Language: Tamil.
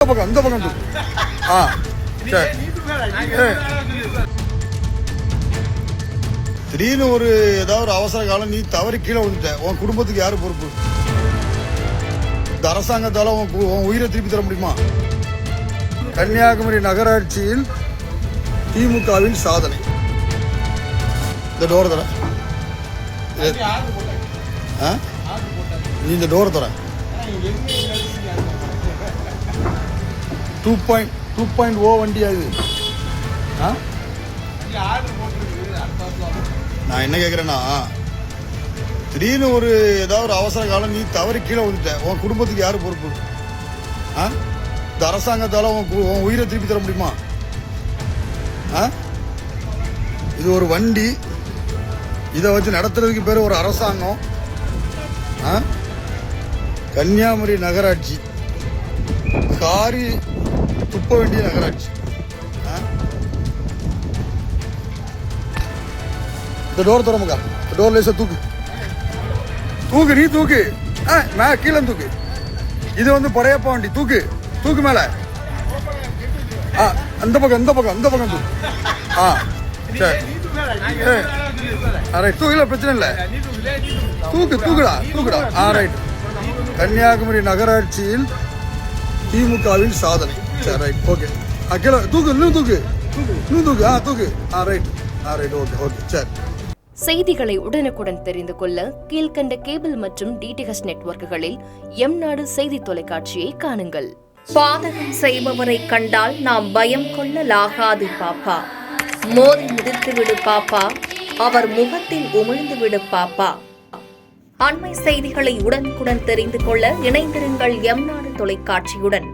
பக்கம் தூக்கு. ஆ சரி. திடீர்னு ஏதாவது ஒரு அவசர காலம் நீ தவறி கீழே விழுந்துட்ட, உன் குடும்பத்துக்கு யாரு பொறுப்பு? இந்த அரசாங்கத்தால உன் உயிரை திருப்பி தர முடியுமா? கன்னியாகுமரி நகராட்சியில் திமுகவின் சாதனை. இந்த டோர் தர, நீ இந்த டோரை தர. 2.0 வண்டியா இது? நான் என்ன கேட்குறேன்னா, திடீர்னு ஏதாவது ஒரு அவசர காலம் நீ தவறி கீழே விழுந்துட்ட, உன் குடும்பத்துக்கு யாரு பொறுப்பு? இந்த அரசாங்கத்தால உன் உயிரை திருப்பி தர முடியுமா? இது ஒரு வண்டி, இதை வச்சு நடத்துறதுக்கு பேர் ஒரு அரசாங்கம். கன்னியாகுமரி நகராட்சி காரி துப்ப வேண்டிய நகராட்சி. இந்த டோர் திறமுக்கா, டோர் லேசா தூக்கு, நீ தூக்கு, கீழே தூக்கு. இது படையப்பா வண்டி, தூக்கு மேல. அந்த பக்கம் தூக்கு. சரி, ரைட், தூக்கல, பிரச்சனை இல்லை, தூக்குடா. ரைட். கன்னியாகுமரி நகராட்சியில் திமுகவின் சாதனை. சரி, ரைட், ஓகே. கீழே தூக்கு, இன்னும் தூக்கு. ரைட், ஓகே, சரி. செய்திகளை உடனுக்குடன் தெரிந்து கொள்ள கீழ்கண்ட கேபிள் மற்றும் டிடிஎச் நெட்வொர்க்குகளில் எம்நாடு செய்தி தொலைக்காட்சியை காணுங்கள். பாதகம் செய்பவரை கண்டால் நாம் பயம் கொள்ளலாகாது பாப்பா. மோதி மிதித்துவிடு பாப்பா, அவர் முகத்தில் உமிழ்ந்துவிடு பாப்பா. அண்மை செய்திகளை உடனுக்குடன் தெரிந்து கொள்ள இணைந்திருங்கள் எம்நாடு தொலைக்காட்சியுடன்.